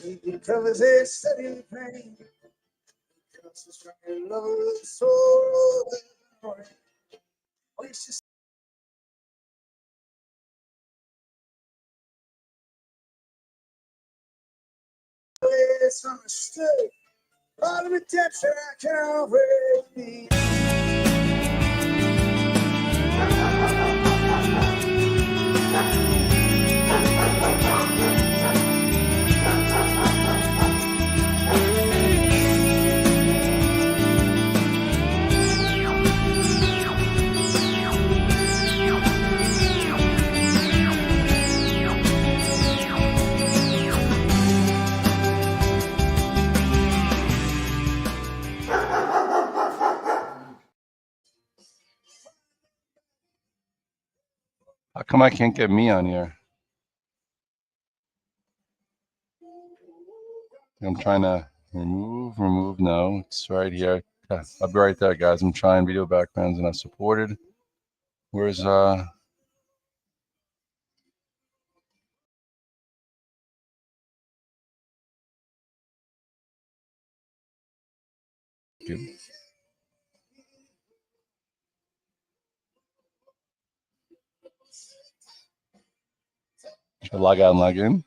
It covers a steady pain. Because the stronger love of the soul. It's understood. All the redemption I can always be. How come I can't get me on here? I'm trying to remove. No, it's right here. Yeah, I'll be right there, guys. I'm trying video backgrounds and I supported. Where's should I log out and log in?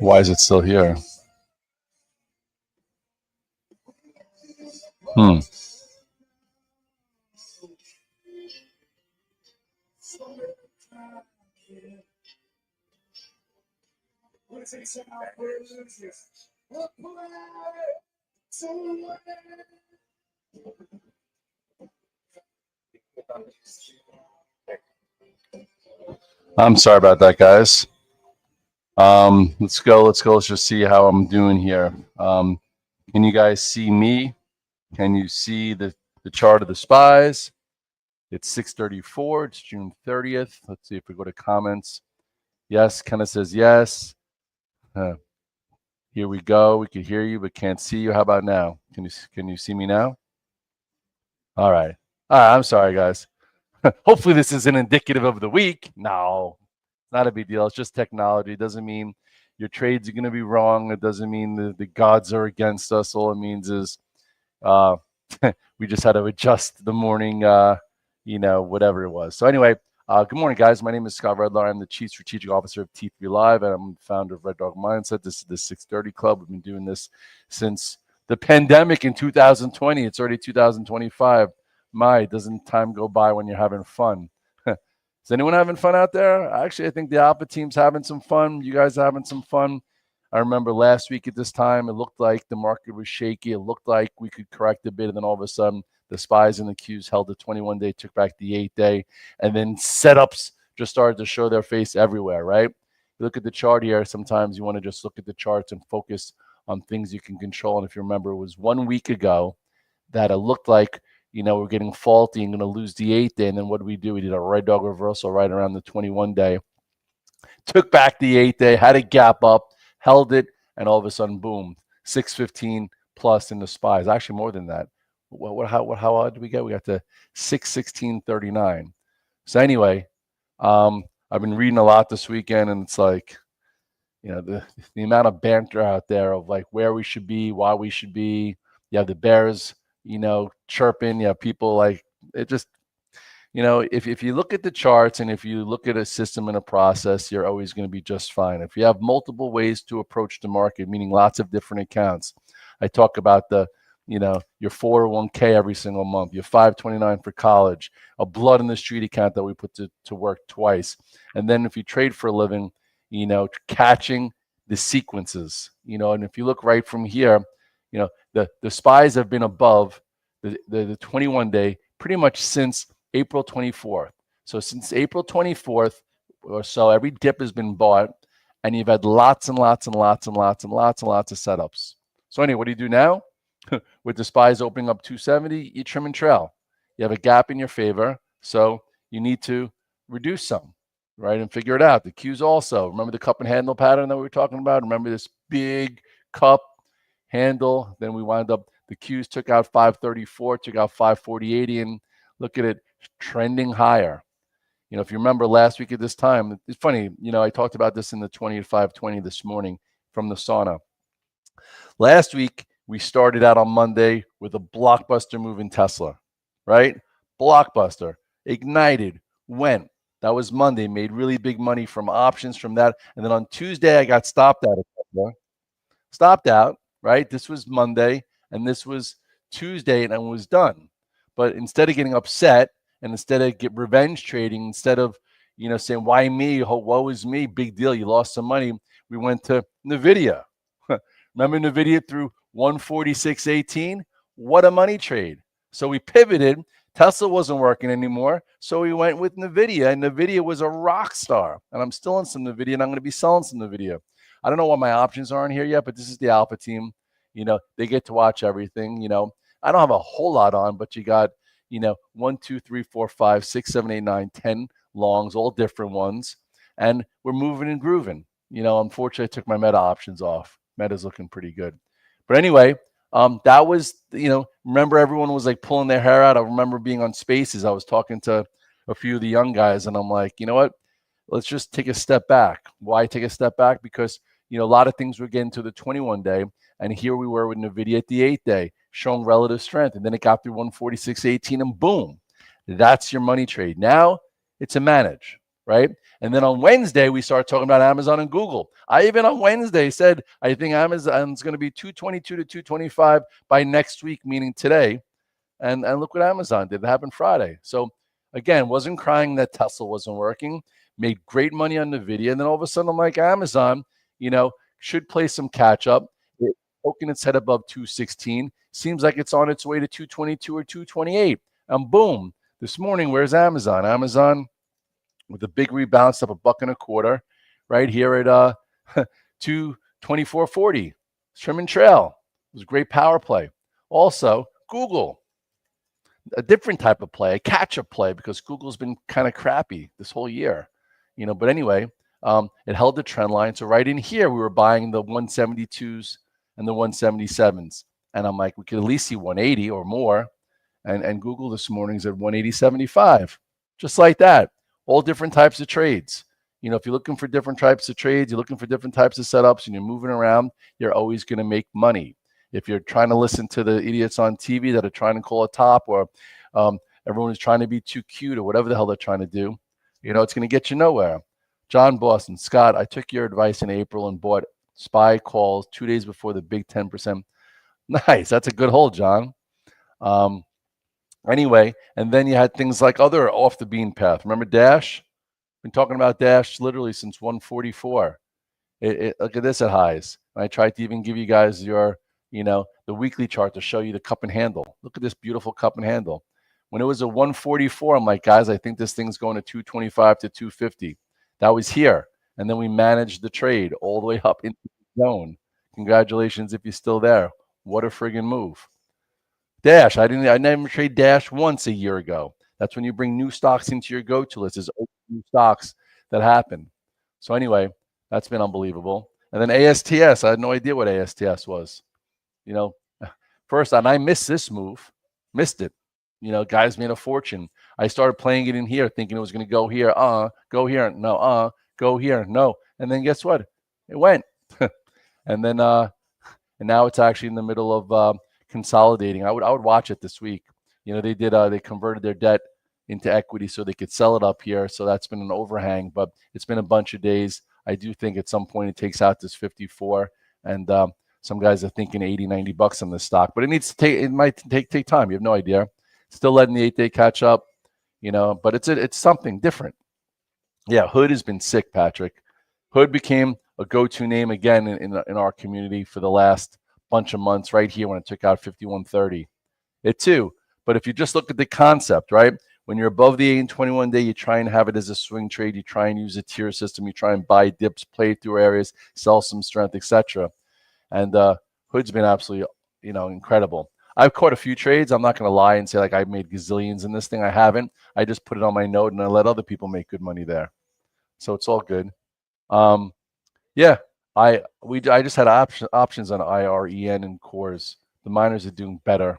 Why is it still here? I'm sorry about that, guys. Let's go. Let's just see how I'm doing here. Can you guys see me? Can you see the chart of the spies? It's 6:34. It's June 30th. Let's see if we go to comments. Yes, Kenneth says yes. Here we go. We can hear you, but can't see you. How about now? Can you see me now? All right. I'm sorry, guys. Hopefully this isn't indicative of the week. No, not a big deal. It's just technology. It doesn't mean your trades are going to be wrong. It doesn't mean the gods are against us. All it means is we just had to adjust the morning, whatever it was. So anyway, good morning, guys. My name is Scott Redler. I'm the Chief Strategic Officer of T3 Live, and I'm the founder of Red Dog Mindset. This is the 630 Club. We've been doing this since the pandemic in 2020. It's already 2025. Doesn't time go by when you're having fun? Is anyone having fun out there? Actually, I think the Alpha team's having some fun. You guys are having some fun. I remember last week at this time, it looked like the market was shaky. It looked like we could correct a bit, and then all of a sudden, the spies and the Qs held the 21-day, took back the 8-day, and then setups just started to show their face everywhere, right? You look at the chart here, sometimes you want to just look at the charts and focus on things you can control. And if you remember, it was 1 week ago that it looked like, we're getting faulty and going to lose the 8-day. And then what did we do? We did a red dog reversal right around the 21-day, took back the 8-day, had a gap up, held it, and all of a sudden, boom, 615 plus in the spies. Actually, more than that. How did we get? We got to 616.39. So anyway, I've been reading a lot this weekend, and it's like, the amount of banter out there of like where we should be, why we should be. You have the Bears, chirping. You have people like it just. if you look at the charts and if you look at a system and a process, you're always going to be just fine. If you have multiple ways to approach the market, meaning lots of different accounts, I talk about your 401k every single month, your 529 for college, a blood in the street account that we put to work twice. And then if you trade for a living, catching the sequences, and if you look right from here, the spies have been above the 21 day pretty much since April 24th. So since April 24th or so, every dip has been bought, and you've had lots and lots and lots and lots and lots and lots of setups. So anyway, what do you do now? With the spies opening up 270, you trim and trail. You have a gap in your favor, so you need to reduce some, right, and figure it out. The Qs also. Remember the cup and handle pattern that we were talking about? Remember this big cup handle? Then we wound up, the Qs took out 534, took out 540.80, and look at it trending higher. If you remember last week at this time, it's funny, I talked about this in the 20 at 520 this morning from the sauna. Last week, we started out on Monday with a blockbuster move in Tesla, right? Blockbuster, ignited, went. That was Monday, made really big money from options from that. And then on Tuesday, I got stopped out of Tesla. Stopped out, right? This was Monday, and this was Tuesday, and I was done. But instead of getting upset, and instead of get revenge trading, instead of saying why me, woe is me, big deal, you lost some money, we went to Nvidia. Remember Nvidia through 146.18? What a money trade. So we pivoted. Tesla wasn't working anymore, so we went with Nvidia, and Nvidia was a rock star. And I'm still in some Nvidia, and I'm going to be selling some Nvidia. I don't know what my options are in here yet, but this is the alpha team. They get to watch everything. I don't have a whole lot on, but you got 1, 2, 3, 4, 5, 6, 7, 8, 9, 10 longs, all different ones, and we're moving and grooving. Unfortunately, I took my meta options off. Meta's looking pretty good, but anyway, that was remember everyone was like pulling their hair out. I remember being on Spaces. I was talking to a few of the young guys, and I'm like, you know what? Let's just take a step back. Why take a step back? Because a lot of things were getting to the 21 day, and here we were with Nvidia at the 8 day, showing relative strength, and then it got through 146.18, and boom, that's your money trade. Now it's a manage, right? And then on Wednesday, we started talking about Amazon and Google. I even on Wednesday said, I think Amazon's going to be 222 to 225 by next week, meaning today. And look what Amazon did. It happened Friday. So again, wasn't crying that Tesla wasn't working, made great money on Nvidia. And then all of a sudden, I'm like, Amazon, should play some catch up. It poking its head above 216. Seems like it's on its way to 222 or 228. And boom, this morning, where's Amazon? Amazon with a big rebalance up $1.25 right here at 224.40. Trim and trail. It was a great power play. Also, Google, a different type of play, a catch-up play, because Google's been kind of crappy this whole year. But anyway, it held the trend line. So right in here, we were buying the 172s and the 177s. And I'm like, we could at least see 180 or more. And Google this morning is at 180.75. Just like that. All different types of trades. If you're looking for different types of trades, you're looking for different types of setups, and you're moving around, you're always going to make money. If you're trying to listen to the idiots on TV that are trying to call a top, or everyone is trying to be too cute, or whatever the hell they're trying to do, it's going to get you nowhere. John Boston, Scott, I took your advice in April and bought SPY calls 2 days before the big 10%. Nice. That's a good hold, John. Anyway, and then you had things like other off the bean path. Remember Dash? Been talking about Dash literally since 144. Look at this at highs. I tried to even give you guys your, the weekly chart to show you the cup and handle. Look at this beautiful cup and handle. When it was a 144, I'm like, guys, I think this thing's going to 225 to 250. That was here. And then we managed the trade all the way up into the zone. Congratulations if you're still there. What a friggin' move. Dash, I never trade Dash once a year ago. That's when you bring new stocks into your go-to list. There's new stocks that happen. So anyway, that's been unbelievable. And then ASTS, I had no idea what ASTS was. First, and I missed this move. Missed it. Guys made a fortune. I started playing it in here, thinking it was going to go here. Go here. No, go here. No. And then guess what? It went. And then, and now it's actually in the middle of consolidating. I would watch it this week. They converted their debt into equity so they could sell it up here. So that's been an overhang, but it's been a bunch of days. I do think at some point it takes out this 54, and some guys are thinking 80, $90 on this stock, but it might take time. You have no idea. Still letting the 8-day catch up, but it's something different. Yeah, Hood has been sick, Patrick. Hood became a go-to name again in our community for the last bunch of months right here when it took out 51.30. It too. But if you just look at the concept, right? When you're above the 8 and 21 day, you try and have it as a swing trade. You try and use a tier system. You try and buy dips, play through areas, sell some strength, etc. And Hood's been absolutely, incredible. I've caught a few trades. I'm not going to lie and say like I made gazillions in this thing. I haven't. I just put it on my note and I let other people make good money there. So it's all good. Yeah, I just had options on IREN and cores. The miners are doing better.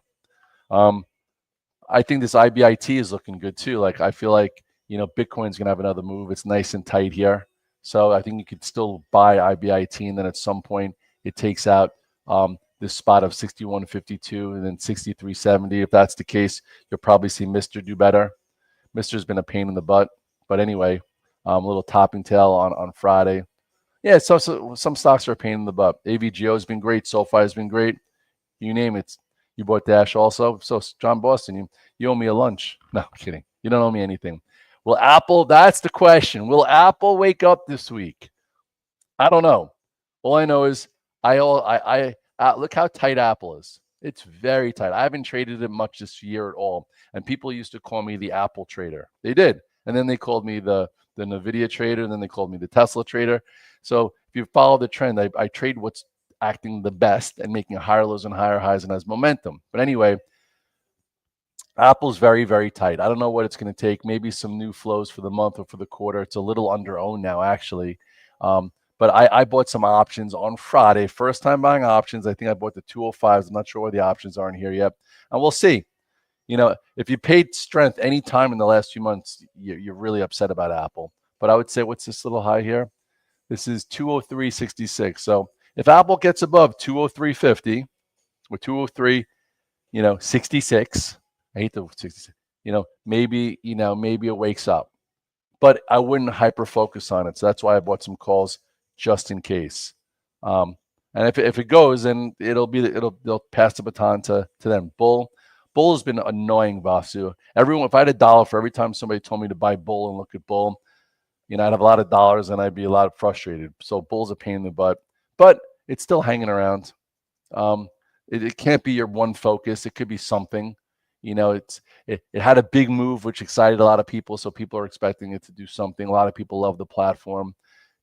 I think this IBIT is looking good too. Like I feel like Bitcoin's gonna have another move. It's nice and tight here, so I think you could still buy IBIT, and then at some point it takes out this spot of 61.52 and then 63.70. If that's the case, you'll probably see Mister do better. Mister's been a pain in the butt, but anyway, a little topping tail on Friday. Yeah, so some stocks are a pain in the butt. AVGO has been great. SoFi has been great. You name it. You bought Dash also. So John Boston, you owe me a lunch. No, I'm kidding. You don't owe me anything. Will Apple? That's the question. Will Apple wake up this week? I don't know. All I know is look how tight Apple is. It's very tight. I haven't traded it much this year at all. And people used to call me the Apple trader. They did. And then they called me the NVIDIA trader. And then they called me the Tesla trader. So if you follow the trend, I trade what's acting the best and making higher lows and higher highs and has momentum. But anyway, Apple's very, very tight. I don't know what it's going to take. Maybe some new flows for the month or for the quarter. It's a little under owned now, actually. But I bought some options on Friday. First time buying options. I think I bought the 205s. I'm not sure where the options are in here yet. And we'll see. If you paid strength any time in the last few months, you're really upset about Apple. But I would say, what's this little high here? This is 203.66. So if Apple gets above 203.50 or 203, 66, I hate the 66, maybe it wakes up. But I wouldn't hyper focus on it. So that's why I bought some calls just in case. And if it goes, then they'll pass the baton to them. Bull has been annoying, Vasu. If I had $1 for every time somebody told me to buy Bull and look at Bull, I'd have a lot of dollars and I'd be a lot frustrated. So Bull's a pain in the butt, but it's still hanging around. It can't be your one focus. It could be something. It had a big move, which excited a lot of people. So people are expecting it to do something. A lot of people love the platform.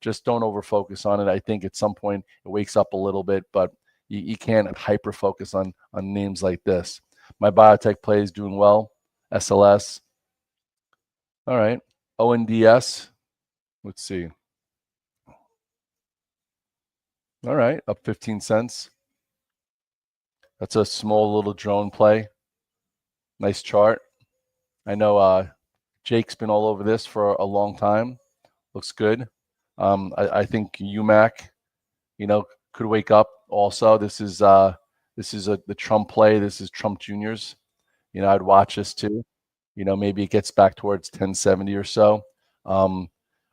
Just don't over focus on it. I think at some point it wakes up a little bit, but you can't hyper focus on names like this. My biotech play is doing well. SLS. All right. ONDS. Let's see. All right, up 15 cents. That's a small little drone play. Nice chart. I know Jake's been all over this for a long time. Looks good. I think UMAC, could wake up also. This is the Trump play. This is Trump Juniors. I'd watch this too. Maybe it gets back towards 1070 or so.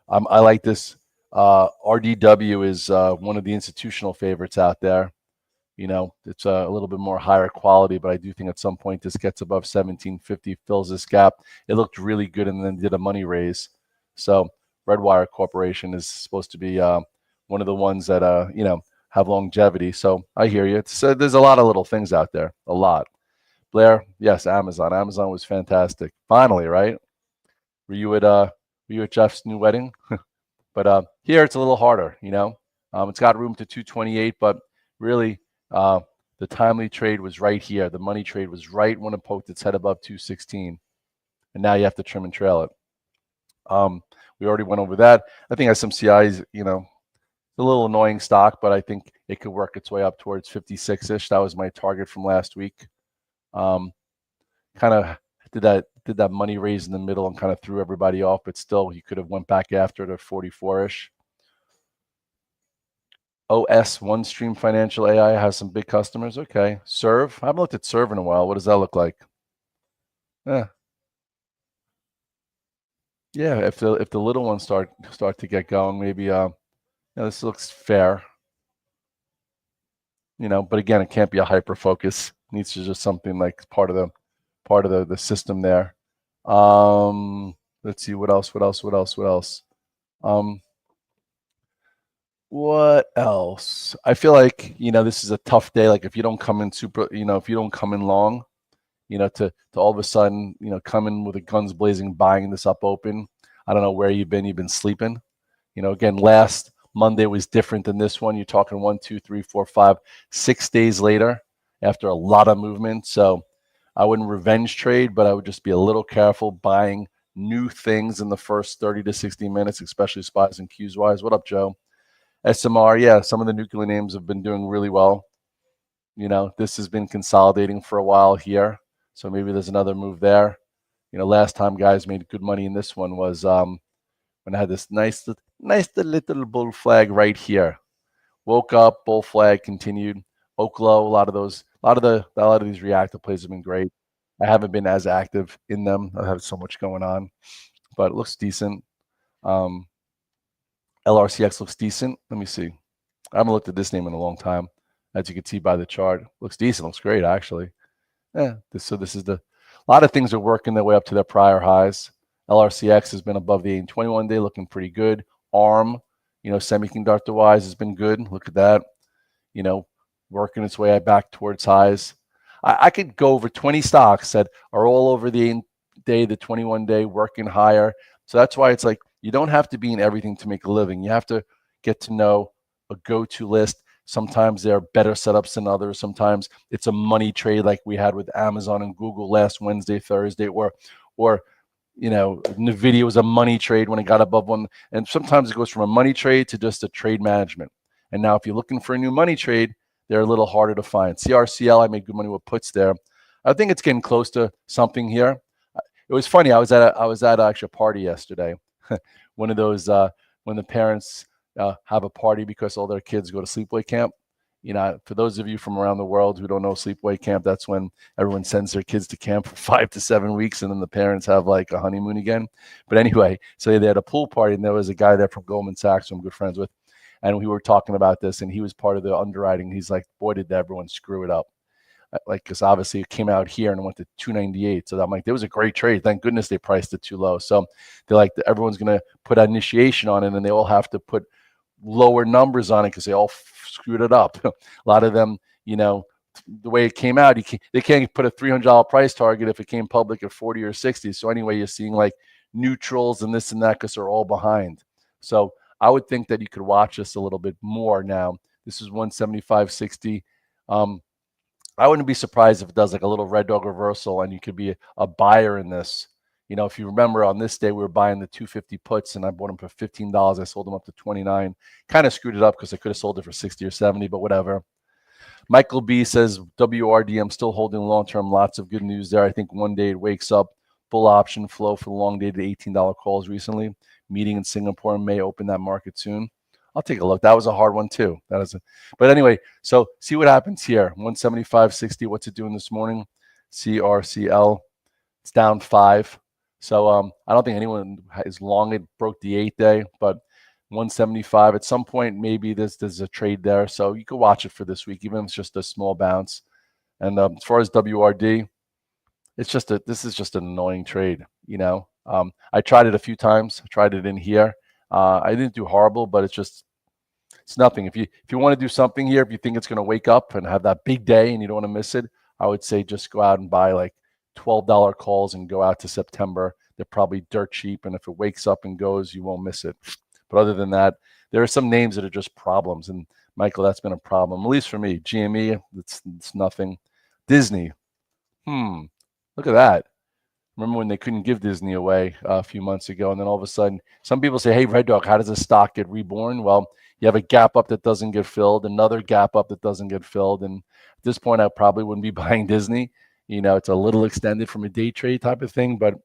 I like this. RDW is one of the institutional favorites out there. It's a little bit more higher quality, but I do think at some point this gets above 1750, fills this gap. It looked really good and then did a money raise. So Redwire Corporation is supposed to be one of the ones that, have longevity. So I hear you. There's a lot of little things out there, a lot. Blair, yes, Amazon. Amazon was fantastic. Finally, right? Were you at Jeff's new wedding? But here it's a little harder, It's got room to 228, but really the timely trade was right here. The money trade was right when it poked its head above 216. And now you have to trim and trail it. We already went over that. I think SMCI is, a little annoying stock, but I think it could work its way up towards 56-ish. That was my target from last week. Kind of did that money raise in the middle and kind of threw everybody off, but still you could have went back after it at 44-ish. OS OneStream Financial AI has some big customers. Okay. Serve. I haven't looked at Serve in a while. What does that look like? Yeah, if the little ones start to get going, maybe this looks fair, but again, it can't be a hyper focus. It needs to just something like part of the system there. Let's see what else, what else, what else, what else. Um, what else? I feel like, this is a tough day. Like if you don't come in super, if you don't come in long, to all of a sudden, come in with the guns blazing, buying this up open. I don't know where you've been. You've been sleeping. Again, last Monday was different than this one. You're talking 1, 2, 3, 4, 5, 6 days later after a lot of movement. So I wouldn't revenge trade, but I would just be a little careful buying new things in the first 30 to 60 minutes, especially spies and Qs wise. What up, Joe? SMR, yeah, some of the nuclear names have been doing really well. This has been consolidating for a while here. So maybe there's another move there. Last time guys made good money in this one was when I had this nice little bull flag right here. Woke up, bull flag continued. Oklo, a lot of these reactive plays have been great. I haven't been as active in them. I have so much going on, but it looks decent. Um, LRCX looks decent. Let me see. I haven't looked at this name in a long time. As you can see by the chart, looks decent. Looks great actually. This is a lot of things are working their way up to their prior highs. LRCX has been above the 8 day, looking pretty good. ARM, semiconductor wise, has been good. Look at that, you know, working its way back towards highs. I could go over 20 stocks that are all over the 8 day, the 21 day, working higher. So that's why it's like you don't have to be in everything to make a living. You have to get to know a go-to list. Sometimes there are better setups than others. Sometimes it's a money trade like we had with Amazon and Google last Wednesday, Thursday, or Nvidia was a money trade when it got above one. And sometimes it goes from a money trade to just a trade management. And now if you're looking for a new money trade, they're a little harder to find. CRCL, I made good money with puts there. I think it's getting close to something here. It was funny. I was at actually a party yesterday. One of those when the parents have a party because all their kids go to sleepaway camp. For those of you from around the world who don't know sleepaway camp, that's when everyone sends their kids to camp for 5 to 7 weeks, and then the parents have like a honeymoon again. But anyway, so they had a pool party, and there was a guy there from Goldman Sachs who I'm good friends with, and we were talking about this, and he was part of the underwriting. He's like, boy, did everyone screw it up. Like, because obviously it came out here and it went to 298. So I'm like, there was a great trade. Thank goodness they priced it too low. So they're like, everyone's going to put an initiation on it, and they all have to put lower numbers on it because they all screwed it up. A lot of them, the way it came out, they can't put a $300 price target if it came public at 40 or 60. So anyway, you're seeing like neutrals and this and that because they're all behind. So I would think that you could watch this a little bit more now. This is 175.60. I wouldn't be surprised if it does like a little red dog reversal and you could be a buyer in this. If you remember on this day, we were buying the 250 puts and I bought them for $15. I sold them up to 29. Kind of screwed it up because I could have sold it for 60 or 70, but whatever. Michael B says, WRD, I'm still holding long-term. Lots of good news there. I think one day it wakes up. Full option flow for the long dated $18 calls recently. Meeting in Singapore may open that market soon. I'll take a look. That was a hard one too. But anyway, so see what happens here. 175.60. What's it doing this morning? CRCL. It's down 5. So I don't think anyone is long. It broke the 8 day, but 175 at some point, maybe there's a trade there. So you can watch it for this week, even if it's just a small bounce. And as far as WRD, this is just an annoying trade. I tried it a few times. I tried it in here. I didn't do horrible, but it's nothing. If you want to do something here, if you think it's going to wake up and have that big day and you don't want to miss it, I would say just go out and buy like $12 calls and go out to September. They're probably dirt cheap, and if it wakes up and goes, you won't miss it. But other than that, there are some names that are just problems, and Michael, that's been a problem, at least for me. GME, it's nothing. Disney, look at that. Remember when they couldn't give Disney away a few months ago, and then all of a sudden, some people say, hey, Red Dog, how does this stock get reborn? Well, you have a gap up that doesn't get filled, another gap up that doesn't get filled, and at this point, I probably wouldn't be buying Disney. It's a little extended from a day trade type of thing, but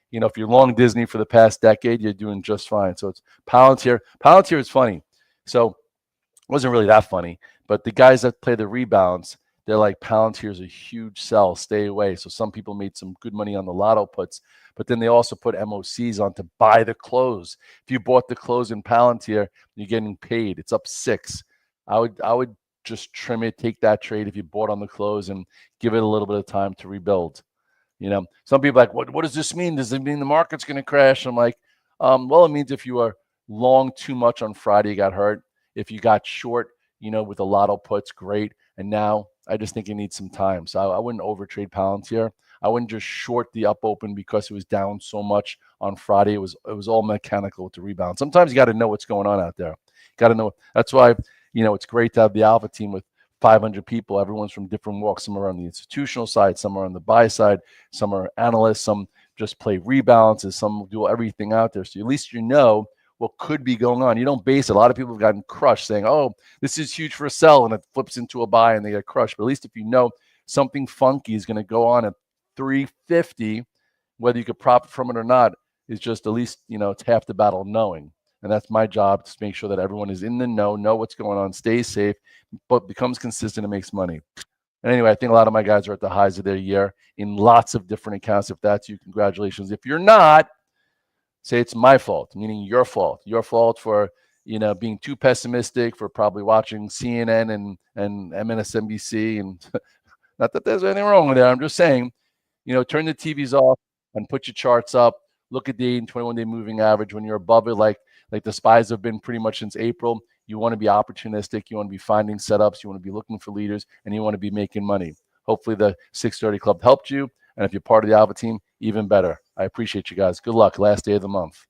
if you're long Disney for the past decade, you're doing just fine. So it's Palantir. Palantir is funny. So it wasn't really that funny, but the guys that play the rebounds, they're like Palantir's a huge sell, stay away. So some people made some good money on the lotto puts, but then they also put MOCs on to buy the close. If you bought the close in Palantir, you're getting paid. It's up 6. I would just trim it, take that trade if you bought on the close and give it a little bit of time to rebuild. Some people are like, what does this mean? Does it mean the market's going to crash? I'm like, well, it means if you are long too much on Friday, you got hurt. If you got short, with a lotto puts, great. And now I just think it needs some time. So I wouldn't overtrade Palantir. I wouldn't just short the up open because it was down so much on Friday. It was all mechanical with the rebound. Sometimes you got to know what's going on out there. Got to know. That's why, it's great to have the alpha team with 500 people. Everyone's from different walks. Some are on the institutional side, some are on the buy side, some are analysts, some just play rebalances, some do everything out there. So at least you know what could be going on. You don't base it. A lot of people have gotten crushed saying, oh, this is huge for a sell, and it flips into a buy and they get crushed. But at least if you know something funky is going to go on at 350, whether you could profit from it or not, is just at least, it's half the battle knowing. And that's my job, to make sure that everyone is in the know what's going on, stays safe, but becomes consistent and makes money. And anyway, I think a lot of my guys are at the highs of their year in lots of different accounts. If that's you, congratulations. If you're not, say it's my fault, meaning your fault. Your fault for, being too pessimistic, for probably watching CNN and MSNBC. And not that there's anything wrong with that. I'm just saying, turn the TVs off and put your charts up. Look at the 21-day moving average. When you're above it, like the SPYs have been pretty much since April, you want to be opportunistic. You want to be finding setups. You want to be looking for leaders, and you want to be making money. Hopefully the 630 Club helped you. And if you're part of the Alpha team, even better. I appreciate you guys. Good luck. Last day of the month.